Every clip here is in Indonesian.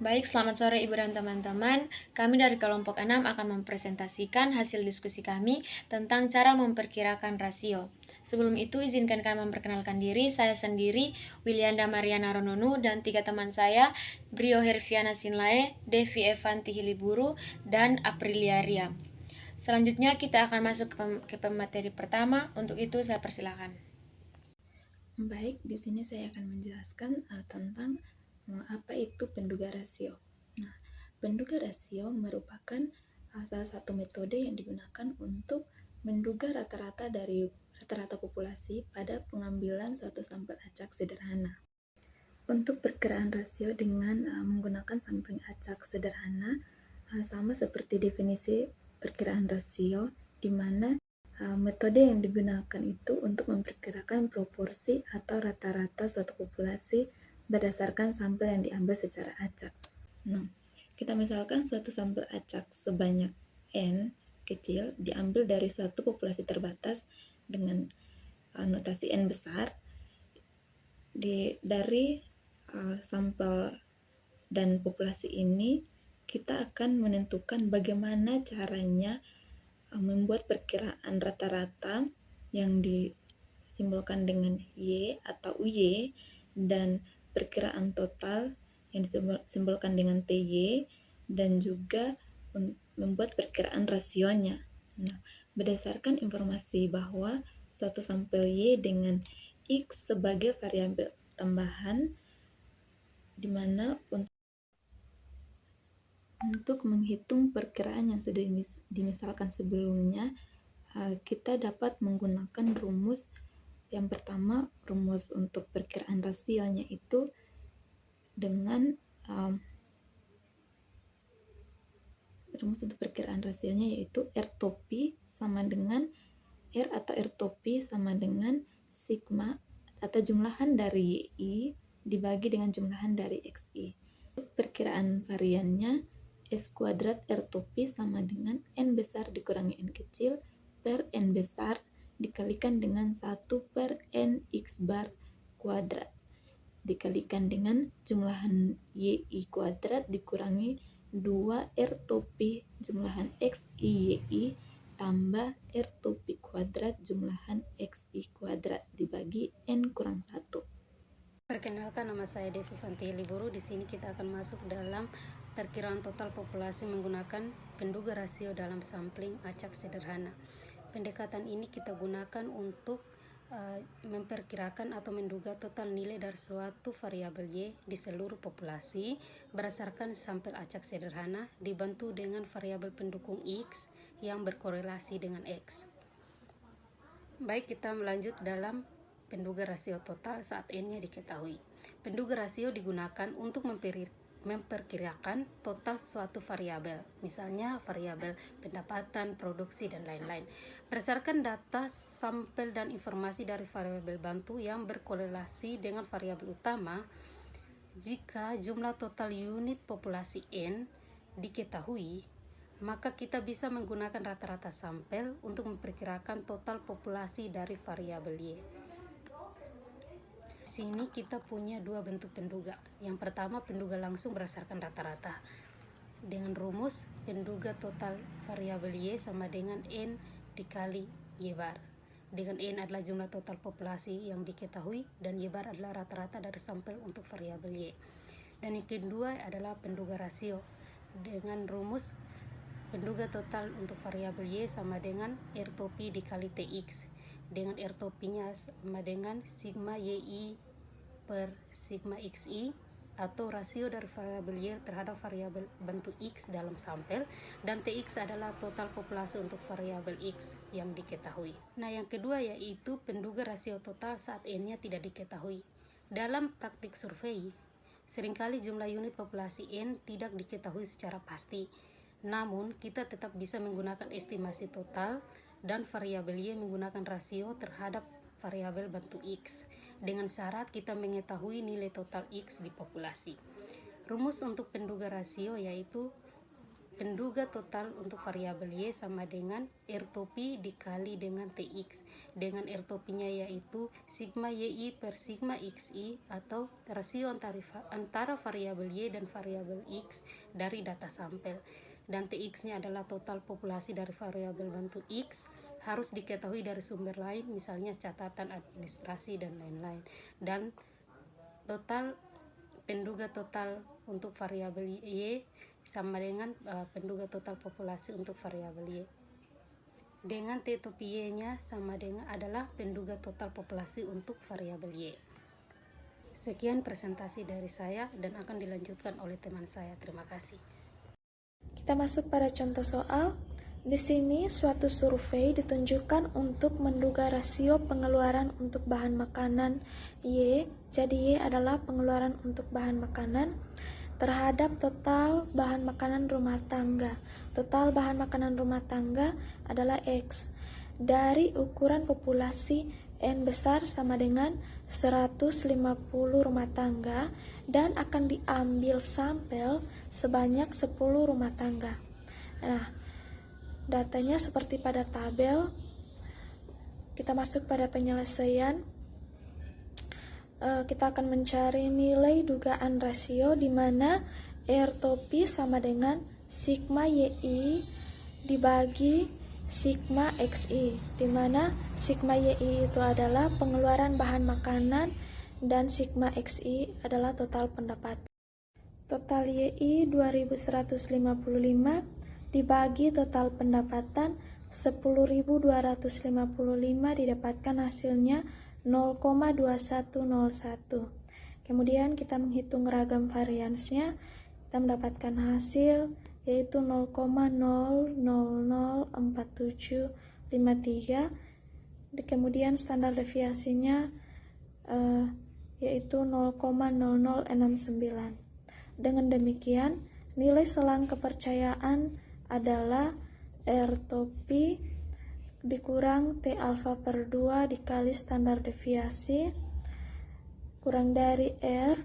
Baik, selamat sore Ibu dan teman-teman. Kami dari kelompok 6 akan mempresentasikan hasil diskusi kami tentang cara memperkirakan rasio. Sebelum itu, izinkan kami memperkenalkan diri. Saya sendiri, Wilianda Mariana Rononu, dan 3 teman saya, Brio Herviana Sinlae, Devi Evanti Hiliburu, dan Aprilia Ria. Selanjutnya kita akan masuk ke pemateri pertama. Untuk itu saya persilakan. Baik, di sini saya akan menjelaskan tentang apa itu penduga rasio. Nah, penduga rasio merupakan salah satu metode yang digunakan untuk menduga rata-rata dari rata-rata populasi pada pengambilan suatu sampel acak sederhana. Untuk perkiraan rasio dengan menggunakan sampling acak sederhana sama seperti definisi perkiraan rasio, di mana metode yang digunakan itu untuk memperkirakan proporsi atau rata-rata suatu populasi berdasarkan sampel yang diambil secara acak. Nah, kita misalkan suatu sampel acak sebanyak N kecil diambil dari suatu populasi terbatas dengan notasi N besar. Dari sampel dan populasi ini kita akan menentukan bagaimana caranya membuat perkiraan rata-rata yang disimbolkan dengan Y atau UY dan perkiraan total yang disimbolkan dengan TY dan juga membuat perkiraan rasionya. Nah, berdasarkan informasi bahwa suatu sampel Y dengan X sebagai variabel tambahan, di mana untuk menghitung perkiraan yang sudah dimisalkan sebelumnya, kita dapat menggunakan rumus. Yang pertama, rumus untuk perkiraan rasionya itu dengan rumus untuk perkiraan rasionya yaitu R topi sama dengan R atau R topi sama dengan sigma atau jumlahan dari Y dibagi dengan jumlahan dari XY. Perkiraan variannya S kuadrat R topi sama dengan N besar dikurangi N kecil per N besar dikalikan dengan 1 per N X bar kuadrat dikalikan dengan jumlahan YI kuadrat dikurangi 2 R topi jumlahan XI YI tambah R topi kuadrat jumlahan XI kuadrat dibagi N kurang 1. Perkenalkan, nama saya Devi Evanti Hiliburu. Di sini kita akan masuk dalam perkiraan total populasi menggunakan penduga rasio dalam sampling acak sederhana. Pendekatan ini kita gunakan untuk memperkirakan atau menduga total nilai dari suatu variabel Y di seluruh populasi berdasarkan sampel acak sederhana dibantu dengan variabel pendukung X yang berkorelasi dengan X. Baik, kita melanjut dalam penduga rasio total saat N-nya diketahui. Penduga rasio digunakan untuk memperkirakan total suatu variabel, misalnya variabel pendapatan, produksi, dan lain-lain. Berdasarkan data, sampel, dan informasi dari variabel bantu yang berkorelasi dengan variabel utama, jika jumlah total unit populasi N diketahui, maka kita bisa menggunakan rata-rata sampel untuk memperkirakan total populasi dari variabel Y. Di sini kita punya dua bentuk penduga. Yang pertama, penduga langsung berdasarkan rata-rata dengan rumus penduga total variabel Y sama dengan N dikali Y bar, dengan N adalah jumlah total populasi yang diketahui dan Y bar adalah rata-rata dari sampel untuk variabel Y. Dan yang kedua adalah penduga rasio dengan rumus penduga total untuk variabel Y sama dengan R topi dikali TX, dengan R topinya sama dengan sigma YI per sigma XI atau rasio dari variabel Y terhadap variabel bentuk X dalam sampel, dan TX adalah total populasi untuk variabel X yang diketahui. Nah, yang kedua yaitu penduga rasio total saat N-nya tidak diketahui. Dalam praktik survei, seringkali jumlah unit populasi N tidak diketahui secara pasti. Namun, kita tetap bisa menggunakan estimasi total dan variabel Y menggunakan rasio terhadap variabel bentuk X dengan syarat kita mengetahui nilai total X di populasi. Rumus untuk penduga rasio yaitu penduga total untuk variabel Y sama dengan R topi dikali dengan TX, dengan R topinya yaitu sigma YI per sigma XI atau rasio antara variabel Y dan variabel X dari data sampel. Dan TX-nya adalah total populasi dari variabel bentuk X, harus diketahui dari sumber lain, misalnya catatan administrasi dan lain-lain. Dan penduga total untuk variabel Y sama dengan penduga total populasi untuk variabel Y, dengan T topi Y-nya sama dengan adalah penduga total populasi untuk variabel Y. Sekian presentasi dari saya dan akan dilanjutkan oleh teman saya. Terima kasih. Kita masuk pada contoh soal. Di sini suatu survei ditunjukkan untuk menduga rasio pengeluaran untuk bahan makanan Y. Jadi Y adalah pengeluaran untuk bahan makanan terhadap total bahan makanan rumah tangga. Total bahan makanan rumah tangga adalah X. Dari ukuran populasi N besar sama dengan 150 rumah tangga dan akan diambil sampel sebanyak 10 rumah tangga. Nah, datanya seperti pada tabel. Kita masuk pada penyelesaian. Kita akan mencari nilai dugaan rasio di mana R topi sama dengan sigma YI dibagi sigma XI, di mana sigma YI itu adalah pengeluaran bahan makanan dan sigma XI adalah total pendapatan. Total YI 2155 dibagi total pendapatan 10.255 didapatkan hasilnya 0,2101. Kemudian kita menghitung ragam variansnya, kita mendapatkan hasil yaitu 0,0004753. Kemudian standar deviasinya yaitu 0,0069. Dengan demikian, nilai selang kepercayaan adalah R topi dikurang T alfa per 2 dikali standar deviasi kurang dari R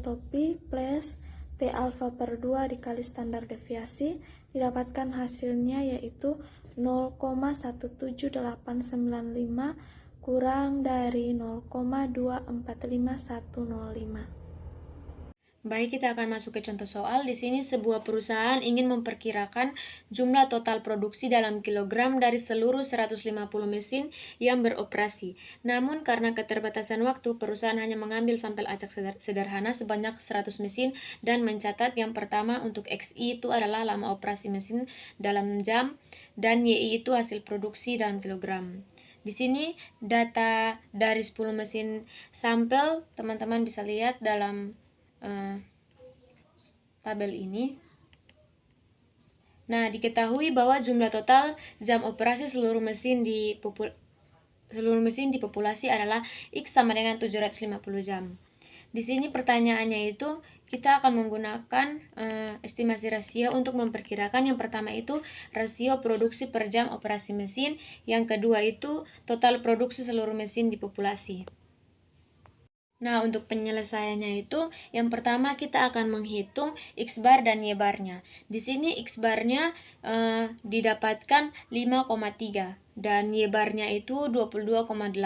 topi plus T alfa per 2 dikali standar deviasi, didapatkan hasilnya yaitu 0,17895 kurang dari 0,245105. Baik, kita akan masuk ke contoh soal. Di sini sebuah perusahaan ingin memperkirakan jumlah total produksi dalam kilogram dari seluruh 150 mesin yang beroperasi. Namun karena keterbatasan waktu, perusahaan hanya mengambil sampel acak sederhana sebanyak 100 mesin dan mencatat yang pertama untuk XI itu adalah lama operasi mesin dalam jam dan YI itu hasil produksi dalam kilogram. Di sini data dari 10 mesin sampel, teman-teman bisa lihat dalam tabel ini. Nah, diketahui bahwa jumlah total jam operasi seluruh mesin di populasi adalah X sama dengan 750 jam. Di sini pertanyaannya itu kita akan menggunakan estimasi rasio untuk memperkirakan. Yang pertama itu rasio produksi per jam operasi mesin, yang kedua itu total produksi seluruh mesin di populasi. Nah, untuk penyelesaiannya itu, yang pertama kita akan menghitung X bar dan Y barnya. Di sini X barnya didapatkan 5,3 dan Y barnya itu 22,8.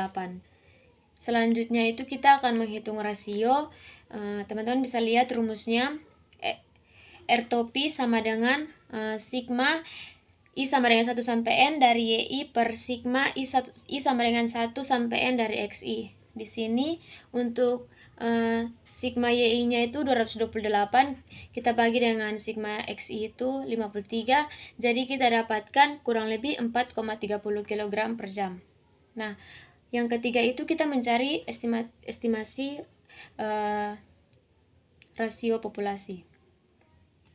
Selanjutnya itu kita akan menghitung rasio. Teman-teman bisa lihat rumusnya. R topi sama dengan sigma I sama dengan 1 sampai N dari YI per sigma I sama dengan 1 sampai N dari XI. Di sini untuk sigma YI-nya itu 228, kita bagi dengan sigma XI itu 53, jadi kita dapatkan kurang lebih 4,30 kg per jam. Nah, yang ketiga itu kita mencari estimasi rasio populasi.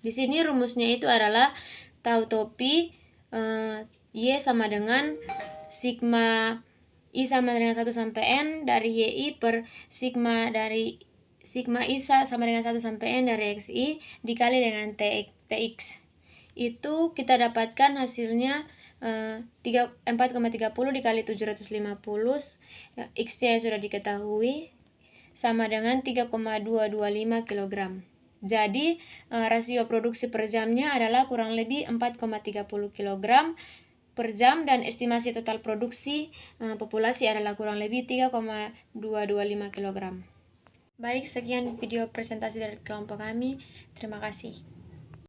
Di sini rumusnya itu adalah tau topi Y sama dengan sigma I sama dengan 1 sampai N dari YI per sigma I sama dengan 1 sampai N dari XI dikali dengan TX. Itu kita dapatkan hasilnya 4,30 dikali 750, X-nya sudah diketahui, sama dengan 3,225 kg. Jadi rasio produksi per jamnya adalah kurang lebih 4,30 kg per jam, dan estimasi total produksi populasi adalah kurang lebih 3,225 kg. Baik, sekian video presentasi dari kelompok kami. Terima kasih.